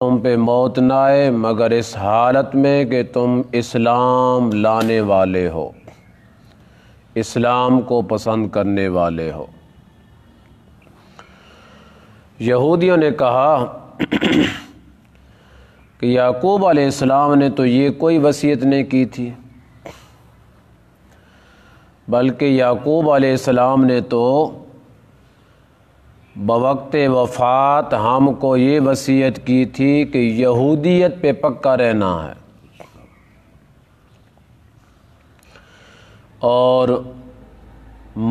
تم پہ موت نہ آئے مگر اس حالت میں کہ تم اسلام لانے والے ہو، اسلام کو پسند کرنے والے ہو۔ یہودیوں نے کہا کہ یعقوب علیہ السلام نے تو یہ کوئی وصیت نہیں کی تھی، بلکہ یعقوب علیہ السلام نے تو بوقت وفات ہم کو یہ وصیت کی تھی کہ یہودیت پہ پکا رہنا ہے اور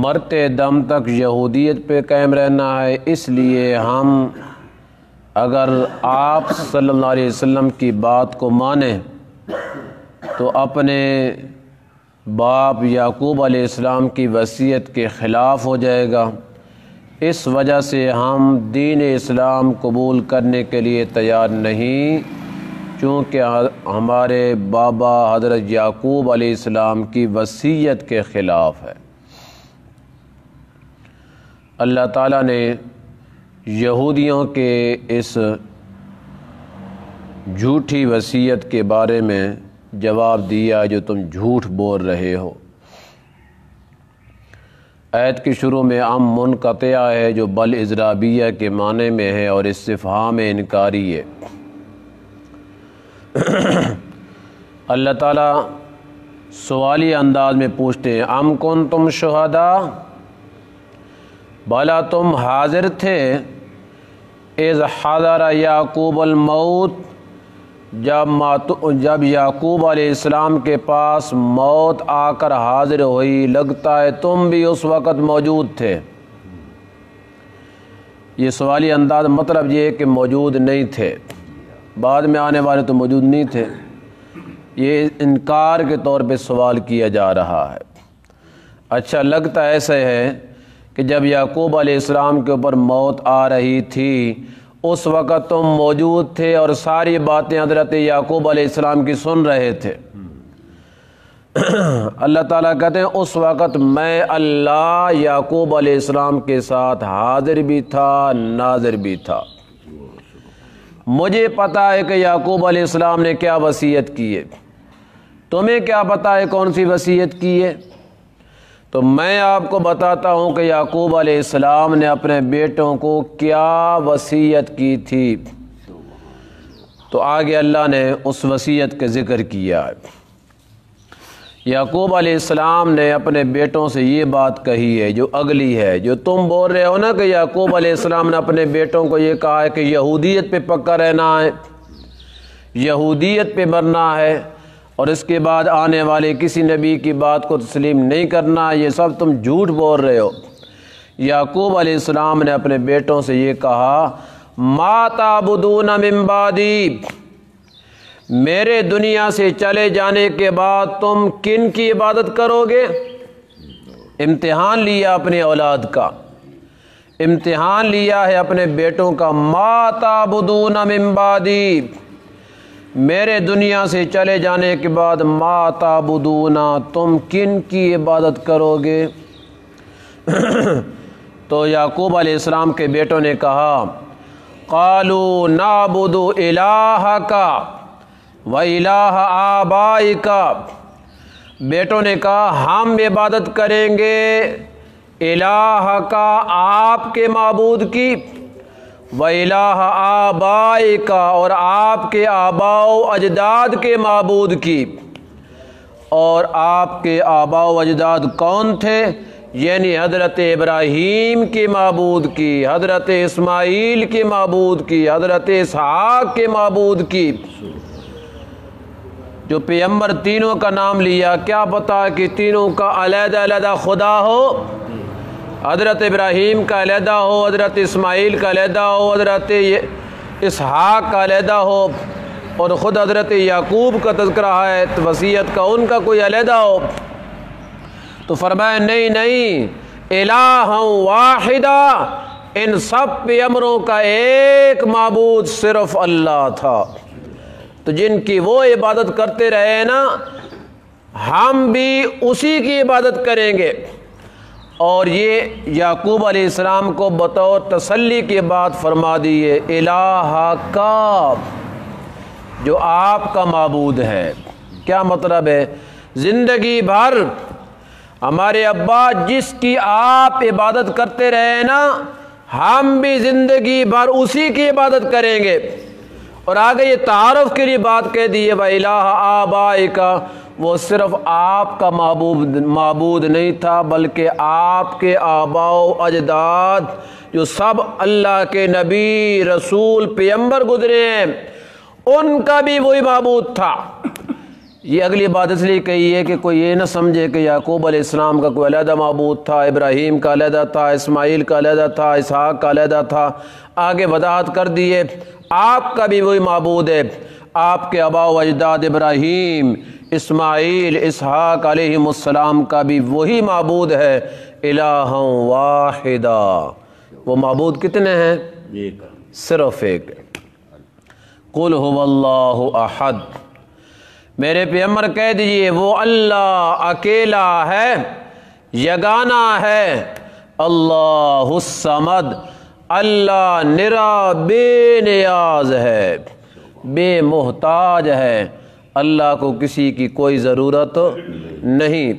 مرتے دم تک یہودیت پہ قائم رہنا ہے۔ اس لیے ہم اگر آپ صلی اللہ علیہ وسلم کی بات کو مانیں تو اپنے باپ یعقوب علیہ السلام کی وصیت کے خلاف ہو جائے گا، اس وجہ سے ہم دین اسلام قبول کرنے کے لیے تیار نہیں، چونکہ ہمارے بابا حضرت یعقوب علیہ السلام کی وصیت کے خلاف ہے۔ اللہ تعالیٰ نے یہودیوں کے اس جھوٹی وصیت کے بارے میں جواب دیا جو تم جھوٹ بول رہے ہو۔ آیت کی شروع میں ام منقطع ہے جو بل اضرابیہ کے معنی میں ہے اور استفہام انکاری ہے۔ اللہ تعالیٰ سوالی انداز میں پوچھتے ہیں ام کنتم شہداء، بھلا تم حاضر تھے اذ حضر یعقوب الموت، جب یعقوب علیہ السلام کے پاس موت آ کر حاضر ہوئی، لگتا ہے تم بھی اس وقت موجود تھے۔ یہ سوالی انداز مطلب یہ ہے کہ موجود نہیں تھے، بعد میں آنے والے تو موجود نہیں تھے، یہ انکار کے طور پہ سوال کیا جا رہا ہے۔ اچھا، لگتا ایسا ہے کہ جب یعقوب علیہ السلام کے اوپر موت آ رہی تھی اس وقت تم موجود تھے اور ساری باتیں حضرت یعقوب علیہ السلام کی سن رہے تھے۔ اللہ تعالیٰ کہتے ہیں اس وقت میں اللہ یعقوب علیہ السلام کے ساتھ حاضر بھی تھا، ناظر بھی تھا، مجھے پتا ہے کہ یعقوب علیہ السلام نے کیا وصیت کی ہے، تمہیں کیا پتا ہے کون سی وصیت کی ہے؟ تو میں آپ کو بتاتا ہوں کہ یعقوب علیہ السلام نے اپنے بیٹوں کو کیا وصیت کی تھی۔ تو آگے اللہ نے اس وصیت کا ذکر کیا ہے۔ یعقوب علیہ السلام نے اپنے بیٹوں سے یہ بات کہی ہے جو اگلی ہے، جو تم بول رہے ہو نا کہ یعقوب علیہ السلام نے اپنے بیٹوں کو یہ کہا ہے کہ یہودیت پہ پکا رہنا ہے، یہودیت پہ مرنا ہے اور اس کے بعد آنے والے کسی نبی کی بات کو تسلیم نہیں کرنا، یہ سب تم جھوٹ بول رہے ہو۔ یعقوب علیہ السلام نے اپنے بیٹوں سے یہ کہا ما تعبدون من بعدی، میرے دنیا سے چلے جانے کے بعد تم کن کی عبادت کرو گے؟ امتحان لیا اپنی اولاد کا، امتحان لیا ہے اپنے بیٹوں کا۔ ما تعبدون من بعدی، میرے دنیا سے چلے جانے کے بعد ما تعبدون، تم کن کی عبادت کرو گے؟ تو یعقوب علیہ السلام کے بیٹوں نے کہا قالوا نعبد الہک و الہ آبائک، بیٹوں نے کہا ہم عبادت کریں گے الہ کا، آپ کے معبود کی، وَإِلَٰهَ آبَائِكَ، اور آپ کے آباء و اجداد کے معبود کی۔ اور آپ کے آباء و اجداد کون تھے؟ یعنی حضرت ابراہیم کے معبود کی، حضرت اسماعیل کے معبود کی، حضرت اسحاق کے معبود کی۔ جو پیغمبر تینوں کا نام لیا، کیا پتا کہ تینوں کا علیحدہ علیحدہ خدا ہو؟ حضرت ابراہیم کا علیحدہ ہو، حضرت اسماعیل کا علیحدہ ہو، حضرت اسحاق کا علیحدہ ہو، اور خود حضرت یعقوب کا تذکرہ ہے وصیت کا، ان کا کوئی علیحدہ ہو؟ تو فرمایا نہیں نہیں، الہ واحدہ، ان سب پیغمبروں کا ایک معبود صرف اللہ تھا۔ تو جن کی وہ عبادت کرتے رہے نا، ہم بھی اسی کی عبادت کریں گے۔ اور یہ یعقوب علیہ السلام کو بطور تسلی کی بات فرما دیے، الہ کا، جو آپ کا معبود ہے۔ کیا مطلب ہے؟ زندگی بھر ہمارے ابا جس کی آپ عبادت کرتے رہے نا، ہم بھی زندگی بھر اسی کی عبادت کریں گے۔ اور آگے یہ تعارف کے لیے بات کہہ دی ہے، وَإِلَٰهَ آبَائِكَ، وہ صرف آپ کا معبود نہیں تھا، بلکہ آپ کے آباء و اجداد جو سب اللہ کے نبی رسول پیغمبر گزرے ہیں، ان کا بھی وہی معبود تھا۔ یہ اگلی بات اس لیے کہی ہے کہ کوئی یہ نہ سمجھے کہ یعقوب علیہ السلام کا کوئی علیحدہ معبود تھا، ابراہیم کا علیحدہ تھا، اسماعیل کا علیحدہ تھا، اسحاق کا علیحدہ تھا۔ آگے وضاحت کر دیے آپ کا بھی وہی معبود ہے، آپ کے آباء و اجداد ابراہیم، اسماعیل، اسحاق علیہم السلام کا بھی وہی معبود ہے، الہ واحدہ۔ وہ معبود کتنے ہیں؟ ایک، صرف ایک۔ قل هو اللہ احد، میرے پیغمبر کہہ دیجئے وہ اللہ اکیلا ہے، یگانہ ہے، اللہ الصمد، اللہ نرا بے نیاز ہے، بے محتاج ہے، اللہ کو کسی کی کوئی ضرورت نہیں۔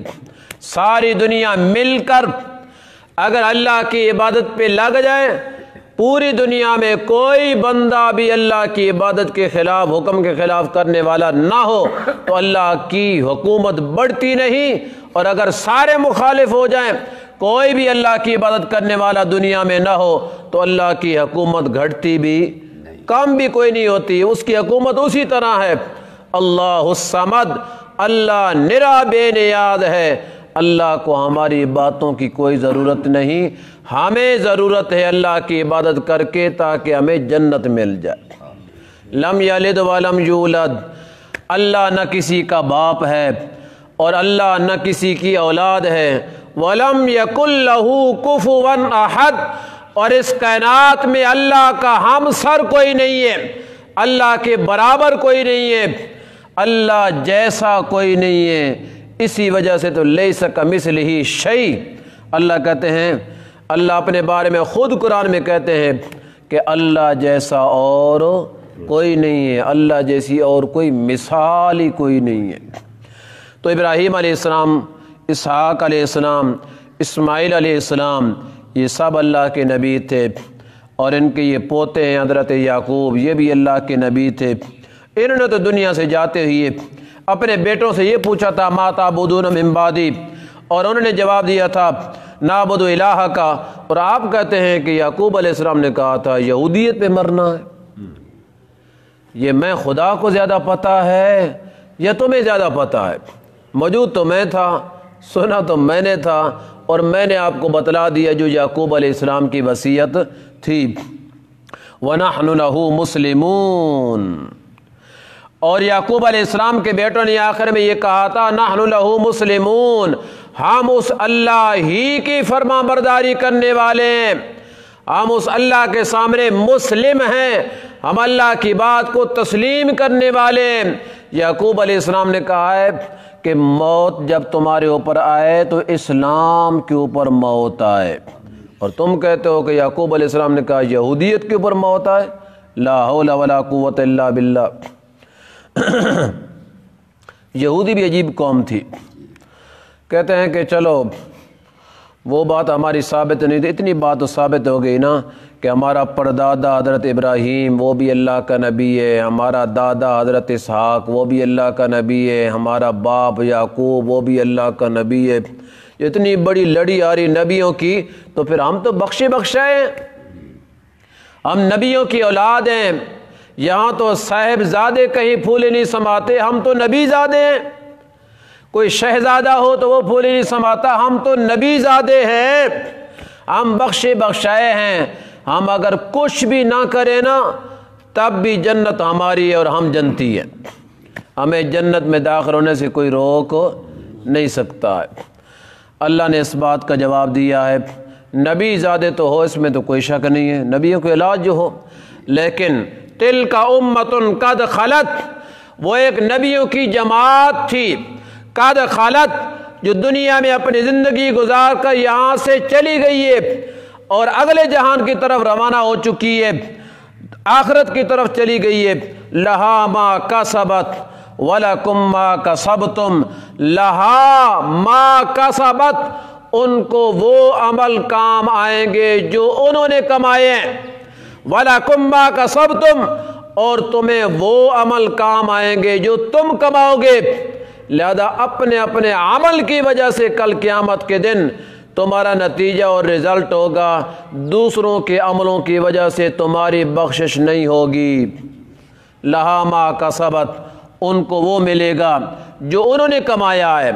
ساری دنیا مل کر اگر اللہ کی عبادت پہ لگ جائے، پوری دنیا میں کوئی بندہ بھی اللہ کی عبادت کے خلاف، حکم کے خلاف کرنے والا نہ ہو تو اللہ کی حکومت بڑھتی نہیں، اور اگر سارے مخالف ہو جائیں، کوئی بھی اللہ کی عبادت کرنے والا دنیا میں نہ ہو تو اللہ کی حکومت گھٹتی بھی، کم بھی کوئی نہیں ہوتی، اس کی حکومت اسی طرح ہے۔ اللہ الصمد، اللہ نرا بے نیاز ہے، اللہ کو ہماری باتوں کی کوئی ضرورت نہیں، ہمیں ضرورت ہے اللہ کی عبادت کر کے تاکہ ہمیں جنت مل جائے۔ لم یلد ولم یولد، اللہ نہ کسی کا باپ ہے اور اللہ نہ کسی کی اولاد ہے۔ ولم یکن لہ کفوا احد، اور اس کائنات میں اللہ کا ہمسر کوئی نہیں ہے، اللہ کے برابر کوئی نہیں ہے، اللہ جیسا کوئی نہیں ہے۔ اسی وجہ سے تو لیس کمثلہ شیء، اللہ کہتے ہیں، اللہ اپنے بارے میں خود قرآن میں کہتے ہیں کہ اللہ جیسا اور کوئی نہیں ہے، اللہ جیسی اور کوئی مثال ہی کوئی نہیں ہے۔ تو ابراہیم علیہ السلام، اسحاق علیہ السلام، اسماعیل علیہ السلام، یہ سب اللہ کے نبی تھے، اور ان کے یہ پوتے ہیں حضرت یعقوب، یہ بھی اللہ کے نبی تھے۔ انہوں نے تو دنیا سے جاتے ہوئے اپنے بیٹوں سے یہ پوچھا تھا، ما تعبدون من بعدی، اور انہوں نے جواب دیا تھا نعبد الہ کا، اور آپ کہتے ہیں کہ یعقوب علیہ السلام نے کہا تھا یہودیت پہ مرنا ہے۔ یہ میں خدا کو زیادہ پتہ ہے یا تمہیں زیادہ پتہ ہے؟ موجود تو میں تھا، سنا تو میں نے تھا، اور میں نے آپ کو بتلا دیا جو یعقوب علیہ السلام کی وصیت تھی۔ وَنَحْنُ لَهُ مُسْلِمُونَ، اور یعقوب علیہ السلام کے بیٹوں نے آخر میں یہ کہا تھا نحن لہ مسلمون، ہم اس اللہ ہی کی فرما برداری کرنے والے ہیں، ہم اس اللہ کے سامنے مسلم ہیں، ہم اللہ کی بات کو تسلیم کرنے والے ہیں۔ یعقوب علیہ السلام نے کہا ہے کہ موت جب تمہارے اوپر آئے تو اسلام کے اوپر موت آئے، اور تم کہتے ہو کہ یعقوب علیہ السلام نے کہا یہودیت کے اوپر موت آئے۔ لا حول ولا قوت الا باللہ۔ یہودی بھی عجیب قوم تھی، کہتے ہیں کہ چلو وہ بات ہماری ثابت نہیں تھی، اتنی بات تو ثابت ہو گئی نا کہ ہمارا پردادا حضرت ابراہیم وہ بھی اللہ کا نبی ہے، ہمارا دادا حضرت اسحاق وہ بھی اللہ کا نبی ہے، ہمارا باپ یعقوب وہ بھی اللہ کا نبی ہے۔ اتنی بڑی لڑی آ رہی نبیوں کی، تو پھر ہم تو بخشے ہیں، ہم نبیوں کی اولاد ہیں۔ یہاں تو صاحبزادے کہیں پھولے نہیں سماتے، ہم تو نبی زادے ہیں۔ کوئی شہزادہ ہو تو وہ پھولے نہیں سماتا، ہم تو نبی زادے ہیں، ہم بخشائے ہیں۔ ہم اگر کچھ بھی نہ کریں نا تب بھی جنت ہماری ہے اور ہم جنتی ہیں، ہمیں جنت میں داخل ہونے سے کوئی روک نہیں سکتا ہے۔ اللہ نے اس بات کا جواب دیا ہے، نبی زادے تو ہو، اس میں تو کوئی شک نہیں ہے، نبیوں کے علاج جو ہو، لیکن تلک امۃ قد خلت، وہ ایک نبیوں کی جماعت تھی، قد خلت جو دنیا میں اپنی زندگی گزار کر یہاں سے چلی گئی ہے اور اگلے جہان کی طرف روانہ ہو چکی ہے، آخرت کی طرف چلی گئی ہے، لہا ما کسبت وَلَكُمْ مَا كَسَبْتُمْ، لہا ما کسبت، ان کو وہ عمل کام آئیں گے جو انہوں نے کمائے ہیں، وَلَكُمْ مَا كَسَبْتُمْ، اور تمہیں وہ عمل کام آئیں گے جو تم کماؤ گے۔ لہذا اپنے اپنے عمل کی وجہ سے کل قیامت کے دن تمہارا نتیجہ اور رزلٹ ہوگا، دوسروں کے عملوں کی وجہ سے تمہاری بخشش نہیں ہوگی۔ لہا ما کسبت، ان کو وہ ملے گا جو انہوں نے کمایا ہے،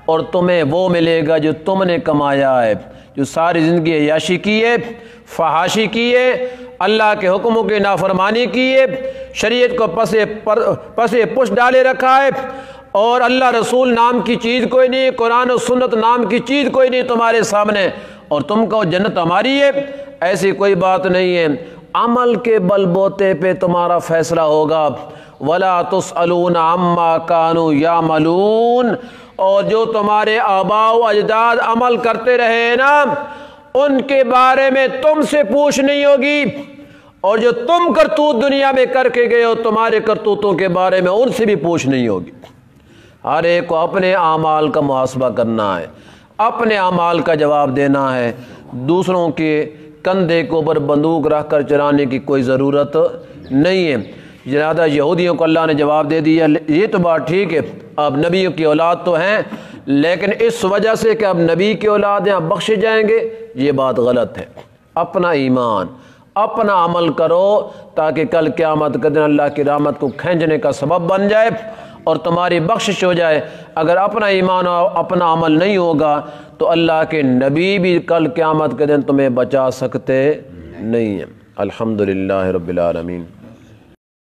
اور تمہیں وہ ملے گا جو تم نے کمایا ہے۔ جو ساری زندگی عیاشی کی ہے، فحاشی کی ہے، اللہ کے حکموں کی نافرمانی کی ہے، شریعت کو پسے پش ڈالے رکھا ہے، اور اللہ رسول نام کی چیز کوئی نہیں، قرآن و سنت نام کی چیز کوئی نہیں تمہارے سامنے، اور تم کو جنت ہماری ہے، ایسی کوئی بات نہیں ہے۔ عمل کے بل بوتے پہ تمہارا فیصلہ ہوگا۔ وَلَا تُسْأَلُونَ عَمَّا كَانُوا يَعْمَلُونَ، اور جو تمہارے آباء و اجداد عمل کرتے رہے نا، ان کے بارے میں تم سے پوچھ نہیں ہوگی، اور جو تم کرتوت دنیا میں کر کے گئے ہو تمہارے کرتوتوں کے بارے میں ان سے بھی پوچھ نہیں ہوگی۔ ہر ایک کو اپنے اعمال کا محاسبہ کرنا ہے، اپنے اعمال کا جواب دینا ہے، دوسروں کے کندھے کے اوپر بندوق رکھ کر چلانے کی کوئی ضرورت نہیں ہے۔ لہذا یہودیوں کو اللہ نے جواب دے دیا، یہ تو بات ٹھیک ہے اب نبیوں کی اولاد تو ہیں، لیکن اس وجہ سے کہ اب نبی کی اولاد ہیں اب بخشے جائیں گے، یہ بات غلط ہے۔ اپنا ایمان، اپنا عمل کرو تاکہ کل قیامت کے دن اللہ کی رحمت کو کھینچنے کا سبب بن جائے اور تمہاری بخشش ہو جائے۔ اگر اپنا ایمان اور اپنا عمل نہیں ہوگا تو اللہ کے نبی بھی کل قیامت کے دن تمہیں بچا سکتے نہیں ہیں۔ الحمدللہ رب العالمین۔